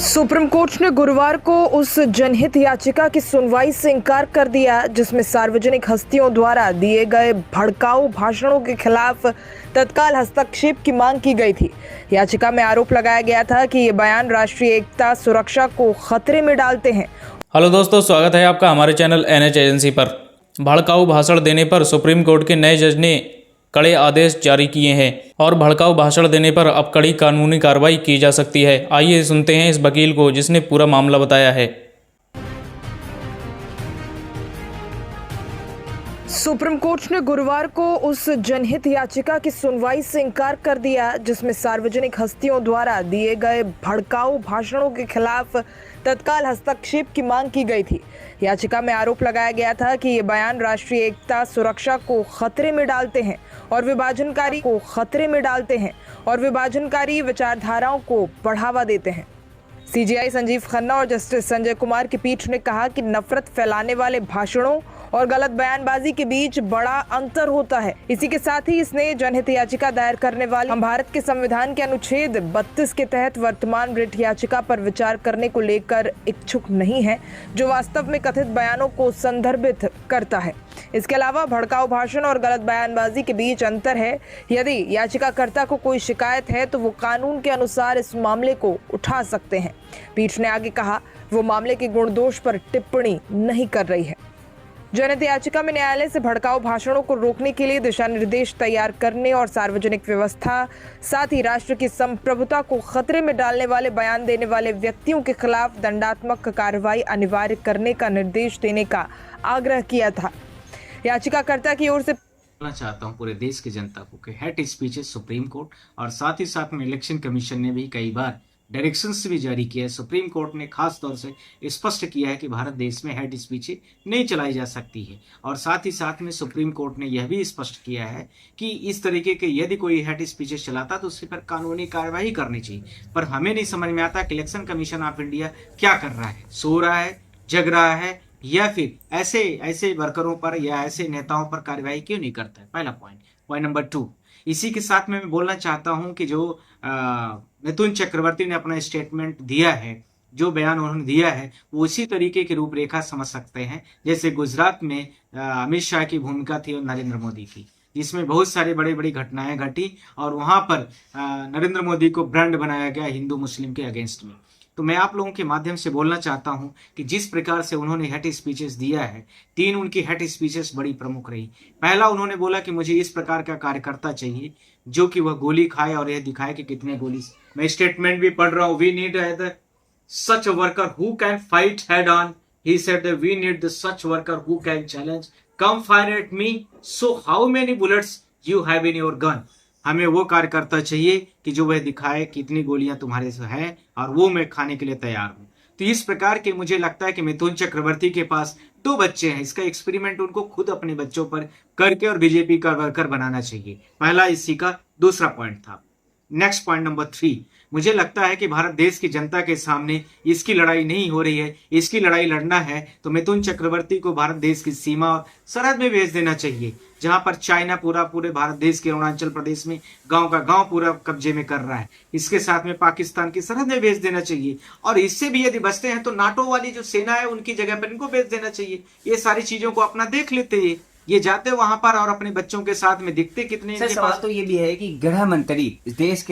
Supreme court ने गुरुवार को उस जनहित याचिका की सुनवाई से इनकार कर दिया जिसमें सार्वजनिक हस्तियों द्वारा दिए गए भड़काऊ भाषणों के खिलाफ तत्काल हस्तक्षेप की मांग की गई थी। याचिका में आरोप लगाया गया था कि ये बयान राष्ट्रीय एकता सुरक्षा को खतरे में डालते हैं। हेलो दोस्तों, स्वागत है आपका हमारे चैनल NH एजेंसी पर। भड़काऊ भाषण देने पर सुप्रीम कोर्ट के नए जज ने कड़े आदेश जारी किए हैं और भड़काऊ भाषण देने पर अब कड़ी कानूनी कार्रवाई की जा सकती है। आइए सुनते हैं इस वकील को जिसने पूरा मामला बताया है। सुप्रीम कोर्ट ने गुरुवार को उस जनहित याचिका की सुनवाई से इनकार कर दिया जिसमें सार्वजनिक हस्तियों द्वारा दिए गए भड़काऊ भाषणों के खिलाफ तत्काल हस्तक्षेप की मांग की गई थी। याचिका में आरोप लगाया गया था कि ये बयान राष्ट्रीय एकता सुरक्षा को खतरे में डालते हैं और विभाजनकारी विचारधाराओं को बढ़ावा देते हैं। CJI संजीव खन्ना और जस्टिस संजय कुमार की पीठ ने कहा कि नफरत फैलाने वाले भाषणों और गलत बयानबाजी के बीच बड़ा अंतर होता है। इसी के साथ ही इसने जनहित याचिका दायर करने वाले हम भारत के संविधान के अनुच्छेद 32 के तहत वर्तमान रिट याचिका पर विचार करने को लेकर इच्छुक नहीं है, जो वास्तव में कथित बयानों को संदर्भित करता है। इसके अलावा भड़काऊ भाषण और गलत बयानबाजी के बीच अंतर है। यदि याचिकाकर्ता को कोई शिकायत है तो वो कानून के अनुसार इस मामले को उठा सकते हैं। पीठ ने आगे कहा, वो मामले के गुण दोष पर टिप्पणी नहीं कर रही है। जनहित याचिका में न्यायालय से भड़काऊ भाषणों को रोकने के लिए दिशा निर्देश तैयार करने और सार्वजनिक व्यवस्था, साथ ही राष्ट्र की संप्रभुता को खतरे में डालने वाले बयान देने वाले व्यक्तियों के खिलाफ दंडात्मक कार्रवाई अनिवार्य करने का निर्देश देने का आग्रह किया था। याचिकाकर्ता की ओर से बोलना चाहता हूं पूरे देश की जनता को कि हेट स्पीचेस सुप्रीम कोर्ट और साथ ही साथ में इलेक्शन कमीशन ने भी कई बार डायरेक्शंस भी जारी किया है। सुप्रीम कोर्ट ने खास तौर से स्पष्ट किया है कि भारत देश में हेट स्पीच नहीं चलाई जा सकती है और साथ ही साथ में सुप्रीम कोर्ट ने यह भी स्पष्ट किया है कि इस तरीके के यदि कोई हेट स्पीचेस चलाता तो उसके पर कानूनी कार्यवाही करनी चाहिए। पर हमें नहीं समझ में आता कि इलेक्शन कमीशन ऑफ इंडिया क्या कर रहा है, सो रहा है, जग रहा है, या फिर ऐसे वर्करों पर या ऐसे नेताओं पर कार्रवाई क्यों नहीं करता है। पहला पॉइंट नंबर 2, इसी के साथ में मैं बोलना चाहता हूं कि जो मिथुन चक्रवर्ती ने अपना स्टेटमेंट दिया है, जो बयान उन्होंने दिया है, वो उसी तरीके की रूपरेखा समझ सकते हैं जैसे गुजरात में अमित शाह की भूमिका थी और नरेंद्र मोदी की, जिसमें बहुत सारी बड़ी बड़ी घटनाएं घटी और वहां पर नरेंद्र मोदी को ब्रांड बनाया गया हिंदू मुस्लिम के अगेंस्ट में। तो मैं आप लोगों के माध्यम से बोलना चाहता हूं कि जिस प्रकार से उन्होंने हेट स्पीचेस दिया है, 3 उनकी हेट स्पीचेस बड़ी प्रमुख रही। पहला, उन्होंने बोला कि मुझे इस प्रकार का कार्यकर्ता चाहिए जो कि वह गोली खाए और यह दिखाए कि कितने गोली। मैं स्टेटमेंट भी पढ़ रहा हूं, we need such worker who can fight head on. He said that we need the such worker who can challenge, come fire at me, so how many bullets you have in your gun. हमें वो कार्यकर्ता चाहिए कि जो वह दिखाए कितनी गोलियां तुम्हारे से हैं और वो मैं खाने के लिए तैयार हूं। तो इस प्रकार के मुझे लगता है कि मिथुन चक्रवर्ती के पास 2 बच्चे हैं, इसका एक्सपेरिमेंट उनको खुद अपने बच्चों पर करके और बीजेपी का वर्कर बनाना चाहिए। पहला इसी का दूसरा पॉइंट था। नेक्स्ट पॉइंट नंबर 3, मुझे लगता है कि भारत देश की जनता के सामने इसकी लड़ाई नहीं हो रही है। इसकी लड़ाई लड़ना है तो मिथुन चक्रवर्ती को भारत देश की सीमा और सरहद में भेज देना चाहिए, जहां पर चाइना पूरे भारत देश के अरुणाचल प्रदेश में गांव का गांव पूरा कब्जे में कर रहा है। इसके साथ में पाकिस्तान की सरहद में भेज देना चाहिए और इससे भी यदि बचते हैं तो नाटो वाली जो सेना है उनकी जगह पर इनको भेज देना चाहिए। ये सारी चीजों को अपना देख लेते ये जाते वहां पर और अपने बच्चों के साथ में दिखते कितने। सवाल तो ये भी है कि गृह मंत्री इस देश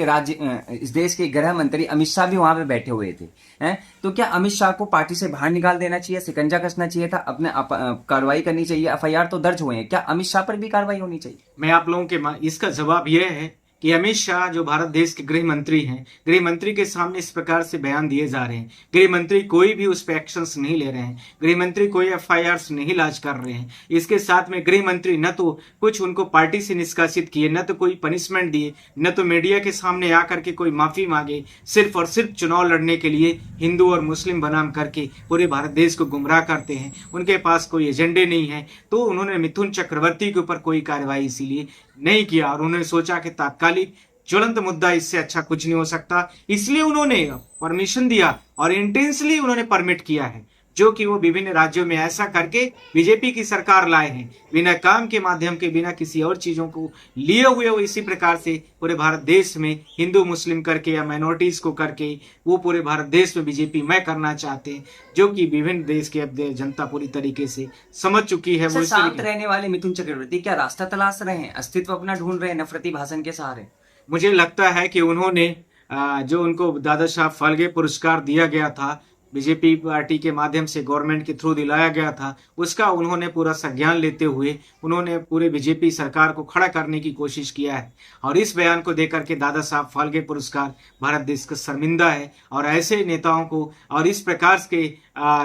के गृह मंत्री अमित शाह भी वहां पे बैठे हुए थे, हैं? तो क्या अमित शाह को पार्टी से बाहर निकाल देना चाहिए, शिकंजा कसना चाहिए था, अपने कार्रवाई करनी चाहिए? FIR तो दर्ज हुए हैं, क्या अमित शाह पर भी कार्रवाई होनी चाहिए? मैं आप लोगों के इसका जवाब यह है कि अमित शाह जो भारत देश के गृह मंत्री हैं, गृह मंत्री के सामने इस प्रकार से बयान दिए जा रहे हैं, गृह मंत्री कोई भी उस पर एक्शंस नहीं ले रहे हैं, गृह मंत्री कोई FIRs नहीं लाज कर रहे हैं। इसके साथ में गृह मंत्री न तो कुछ उनको पार्टी से निष्कासित किए, न तो कोई पनिशमेंट दिए, न तो मीडिया के सामने आकर के कोई माफी मांगे, सिर्फ और सिर्फ चुनाव लड़ने के लिए हिंदू और मुस्लिम बनाम करके पूरे भारत देश को गुमराह करते हैं। उनके पास कोई एजेंडे नहीं है, तो उन्होंने मिथुन चक्रवर्ती के ऊपर कोई कार्रवाई इसीलिए नहीं किया और उन्होंने सोचा कि तात्कालिक ज्वलंत मुद्दा इससे अच्छा कुछ नहीं हो सकता, इसलिए उन्होंने परमिशन दिया और इंटेंसली उन्होंने परमिट किया है। जो कि वो विभिन्न राज्यों में ऐसा करके बीजेपी की सरकार लाए हैं, बिना काम के माध्यम के, बिना किसी और चीजों को लिए हुए वो इसी प्रकार से पूरे भारत देश में हिंदू मुस्लिम करके या माइनॉरिटीज को करके वो पूरे भारत देश में बीजेपी में करना चाहते हैं, जो कि विभिन्न देश के अब जनता पूरी तरीके से समझ चुकी है। सर, वो शांत रहने वाले मिथुन चक्रवर्ती क्या रास्ता तलाश रहे हैं, अस्तित्व अपना ढूंढ रहे हैं नफरती भाषण के सहारे? मुझे लगता है कि उन्होंने जो उनको दादा साहब फाल्के पुरस्कार दिया गया था, बीजेपी पार्टी के माध्यम से गवर्नमेंट के थ्रू दिलाया गया था, उसका उन्होंने पूरा संज्ञान लेते हुए उन्होंने पूरे बीजेपी सरकार को खड़ा करने की कोशिश किया है। और इस बयान को देकर के दादा साहब फाल्के पुरस्कार भारत देश का शर्मिंदा है। और ऐसे नेताओं को और इस प्रकार के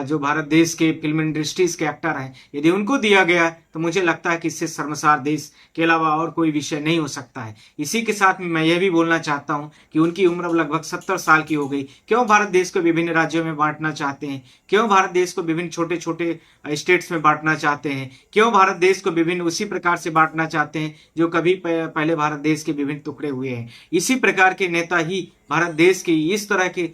जो भारत देश के फिल्म इंडस्ट्रीज के एक्टर हैं, यदि उनको दिया गया तो मुझे लगता है कि इससे शर्मसार देश के अलावा और कोई विषय नहीं हो सकता है। इसी के साथ में मैं यह भी बोलना चाहता हूं कि उनकी उम्र अब लगभग 70 साल की हो गई। क्यों भारत देश को विभिन्न राज्यों में बांटना चाहते हैं? क्यों भारत देश को विभिन्न छोटे छोटे स्टेट्स में बांटना चाहते हैं? क्यों भारत देश को विभिन्न उसी प्रकार से बांटना चाहते हैं जो कभी पहले भारत देश के विभिन्न टुकड़े हुए हैं? इसी प्रकार के नेता ही भारत देश की इस तरह के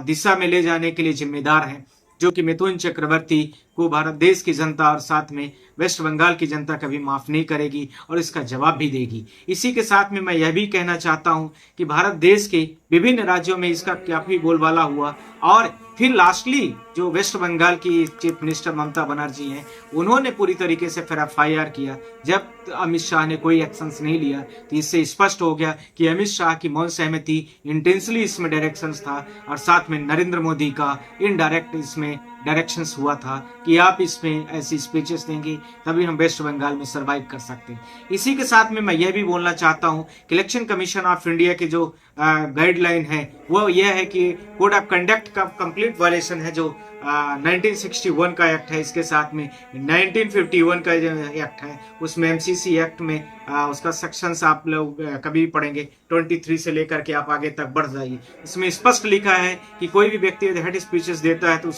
दिशा में ले जाने के लिए जिम्मेदार हैं, जो कि मिथुन चक्रवर्ती को भारत देश की जनता और साथ में वेस्ट बंगाल की जनता कभी माफ नहीं करेगी और इसका जवाब भी देगी। इसी के साथ में मैं यह भी कहना चाहता हूं कि भारत देश के विभिन्न राज्यों में इसका काफी बोलबाला हुआ और फिर लास्टली जो वेस्ट बंगाल की चीफ मिनिस्टर ममता बनर्जी हैं, उन्होंने पूरी तरीके से फिर FIR किया। जब अमित शाह ने कोई एक्शंस नहीं लिया तो इससे स्पष्ट हो गया कि अमित शाह की मौन सहमति इंटेंसली इसमें डायरेक्शंस था और साथ में नरेंद्र मोदी का इनडायरेक्ट इसमें डायरेक्शंस हुआ था कि आप इसमें ऐसी स्पीचेस देंगे तभी हम वेस्ट बंगाल में सर्वाइव कर सकते हैं। इसी के साथ में मैं यह भी बोलना चाहता हूं कि इलेक्शन कमीशन ऑफ इंडिया के जो गाइडलाइन है वो यह है कि कोड ऑफ कंडक्ट का कंप्लीट वायलेशन है, जो 1961 का एक्ट है, इसके साथ में 1951 का जो एक्ट है उसमें MCC एक्ट में उसका सेक्शंस आप लोग कभी भी पढ़ेंगे 23 से लेकर के आप आगे तक बढ़ जाइए। इसमें स्पष्ट लिखा है कि कोई भी व्यक्ति यदि हेड स्पीचेस देता है तो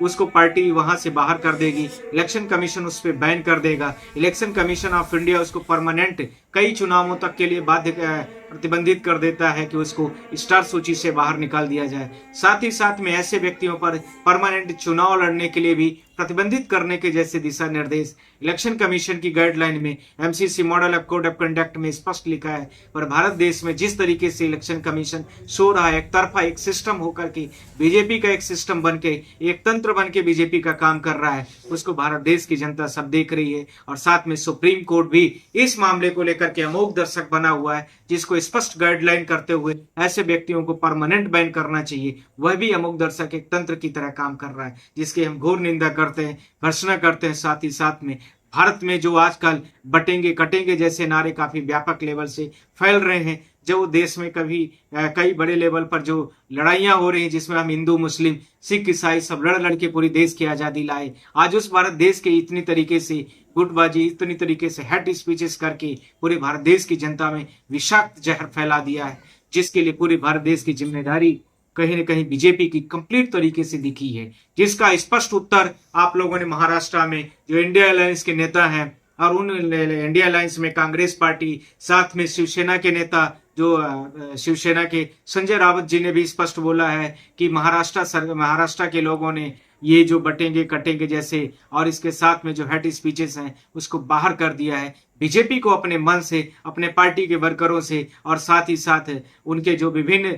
उसको पार्टी वहां से बाहर कर देगी, इलेक्शन कमीशन उस पर बैन कर देगा। इलेक्शन कमीशन ऑफ इंडिया उसको परमानेंट कई चुनावों तक के लिए प्रतिबंधित कर देता है कि उसको स्टार सूची से बाहर निकाल दिया जाए। साथ ही साथ में ऐसे व्यक्तियों पर परमानेंट चुनाव लड़ने के लिए भी प्रतिबंधित करने के जैसे दिशा निर्देश इलेक्शन कमीशन की गाइडलाइन में MCC model of code of conduct में स्पष्ट लिखा है। पर भारत देश में जिस तरीके से इलेक्शन कमीशन सो रहा है, एक तरफा एक सिस्टम होकर के बीजेपी का एक सिस्टम बन के एक तंत्र बन के बीजेपी का काम कर रहा है, उसको भारत देश की जनता सब देख रही है। और साथ में सुप्रीम कोर्ट भी इस मामले को लेकर के अमोघ दर्शक बना हुआ है, जिसको स्पष्ट गाइडलाइन करते हुए ऐसे व्यक्तियों को परमानेंट बैन करना चाहिए। वह भी अमोघ दर्शक एक तंत्र की तरह काम कर रहा है, जिसकी हम घोर निंदा करते हैं, भर्त्सना करते हैं। साथ ही साथ में भारत में जो आजकल बटेंगे कटेंगे जैसे नारे काफी व्यापक लेवल से फैल रहे हैं, जो देश में कई बड़े लेवल पर जो लड़ाइयां हो रही हैं, जिसमें हम हिंदू मुस्लिम सिख ईसाई सब लड़ के पूरी देश की आजादी लाए, आज उस भारत देश के इतनी तरीके से गुटबाजी, इतनी तरीके से हेट स्पीचेस करके पूरे भारत देश की जनता में विषाक्त जहर फैला दिया है, जिसके लिए पूरे भारत देश की जिम्मेदारी कहीं न कहीं बीजेपी की कंप्लीट तरीके से दिखी है, जिसका स्पष्ट उत्तर आप लोगों ने महाराष्ट्र में जो इंडिया अलायंस के नेता हैं और उन इंडिया अलायंस में कांग्रेस पार्टी, साथ में शिवसेना के नेता जो शिवसेना के संजय रावत जी ने भी स्पष्ट बोला है कि महाराष्ट्र के लोगों ने ये जो बटेंगे कटेंगे जैसे और इसके साथ में जो हेट स्पीचेस हैं उसको बाहर कर दिया है। बीजेपी को अपने मन से, अपने पार्टी के वर्करों से और साथ ही साथ उनके जो विभिन्न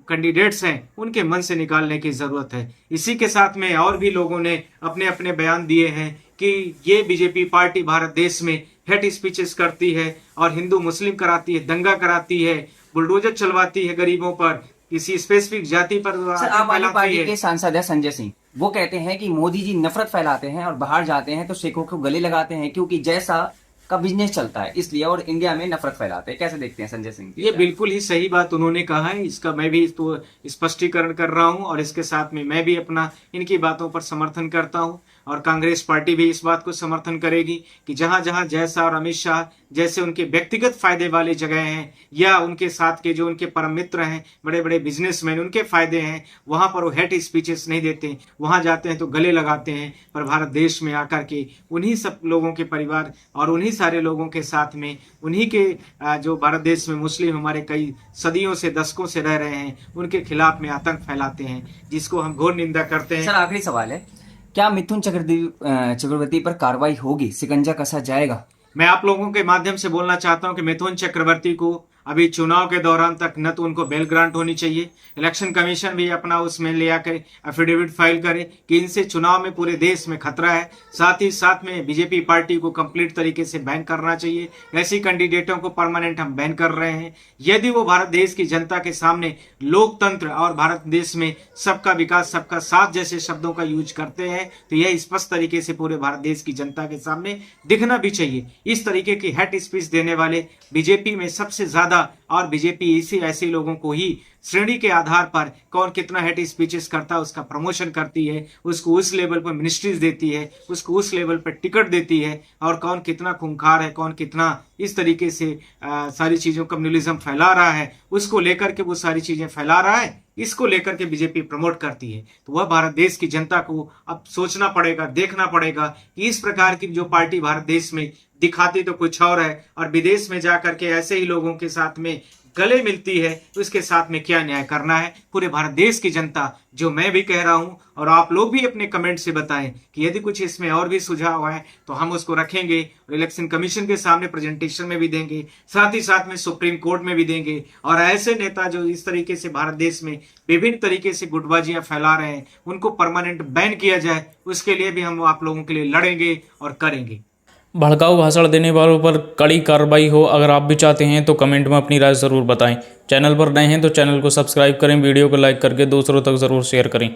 कैंडिडेट्स हैं उनके मन से निकालने की जरूरत है। इसी के साथ में और भी लोगों ने अपने अपने बयान दिए हैं कि ये बीजेपी पार्टी भारत देश में हेट स्पीचेस करती है और हिंदू मुस्लिम कराती है, दंगा कराती है, बुलडोजर चलवाती है गरीबों पर, किसी स्पेसिफिक जाति पर। सर, आप वाली पार्टी के सांसद है संजय सिंह, वो कहते हैं कि मोदी जी नफरत फैलाते हैं और बाहर जाते हैं तो सिखों को गले लगाते हैं क्योंकि जैसा का बिजनेस चलता है इसलिए, और इंडिया में नफरत फैलाते हैं। कैसे देखते हैं संजय सिंह? ये बिल्कुल ही सही बात उन्होंने कहा है, इसका मैं भी तो स्पष्टीकरण कर रहा हूं और इसके साथ में मैं भी अपना इनकी बातों पर समर्थन करता हूं और कांग्रेस पार्टी भी इस बात को समर्थन करेगी कि जहां जहां जैसा और अमित शाह जैसे उनके व्यक्तिगत फायदे वाले जगह हैं या उनके साथ के जो उनके परम मित्र हैं, बड़े बड़े बिजनेसमैन, उनके फायदे हैं, वहां पर वो हेट स्पीचेस नहीं देते, वहां जाते हैं तो गले लगाते हैं। पर भारत देश में आकर के उन्हीं सब लोगों के परिवार और उन्हीं सारे लोगों के साथ में उन्हीं के जो भारत देश में मुस्लिम हमारे कई सदियों से दशकों से रह रहे हैं, उनके खिलाफ में आतंक फैलाते हैं, जिसको हम घोर निंदा करते हैं। सर, आखिरी सवाल है, क्या मिथुन चक्रवर्ती पर कार्रवाई होगी, शिकंजा कसा जाएगा? मैं आप लोगों के माध्यम से बोलना चाहता हूं कि मिथुन चक्रवर्ती को अभी चुनाव के दौरान तक न तो उनको बेल ग्रांट होनी चाहिए, इलेक्शन कमीशन भी अपना उसमें ले आकर एफिडेविट फाइल करे कि इनसे चुनाव में पूरे देश में खतरा है। साथ ही साथ में बीजेपी पार्टी को कंप्लीट तरीके से बैन करना चाहिए। ऐसी कैंडिडेटों को परमानेंट हम बैन कर रहे हैं। यदि वो भारत देश की जनता के सामने लोकतंत्र और भारत देश में सबका विकास सबका साथ जैसे शब्दों का यूज करते हैं तो यह स्पष्ट तरीके से पूरे भारत देश की जनता के सामने दिखना भी चाहिए। इस तरीके की हेट स्पीच देने वाले बीजेपी में सबसे ज्यादा और बीजेपी इसी ऐसे लोगों को ही श्रेणी के आधार पर कौन कितना हेट स्पीचेस करता है उसका प्रमोशन करती है, उसको उस लेवल पर मिनिस्ट्रीज देती है, उसको उस लेवल पर टिकट देती है, और कौन कितना खूंखार है, कौन कितना इस तरीके से सारी चीजों कम्युनलिज्म फैला रहा है, उसको लेकर के वो सारी चीजें फैला रहा है, इसको लेकर के बीजेपी प्रमोट करती है। तो वह भारत देश की जनता को अब सोचना पड़ेगा, देखना पड़ेगा कि इस प्रकार की जो पार्टी भारत देश में दिखाती तो कुछ और है और विदेश में जाकर के ऐसे ही लोगों के साथ में गले मिलती है तो इसके साथ में क्या न्याय करना है। पूरे भारत देश की जनता, जो मैं भी कह रहा हूं और आप लोग भी अपने कमेंट से बताएं कि यदि कुछ इसमें और भी सुझाव है तो हम उसको रखेंगे और इलेक्शन कमीशन के सामने प्रेजेंटेशन में भी देंगे, साथ ही साथ में सुप्रीम कोर्ट में भी देंगे। और ऐसे नेता जो इस तरीके से भारत देश में विभिन्न तरीके से गुटबाजियां फैला रहे हैं उनको परमानेंट बैन किया जाए, उसके लिए भी हम आप लोगों के लिए लड़ेंगे और करेंगे। भड़काऊ भाषण देने वालों पर कड़ी कार्रवाई हो, अगर आप भी चाहते हैं तो कमेंट में अपनी राय ज़रूर बताएं। चैनल पर नए हैं तो चैनल को सब्सक्राइब करें, वीडियो को लाइक करके दूसरों तक ज़रूर शेयर करें।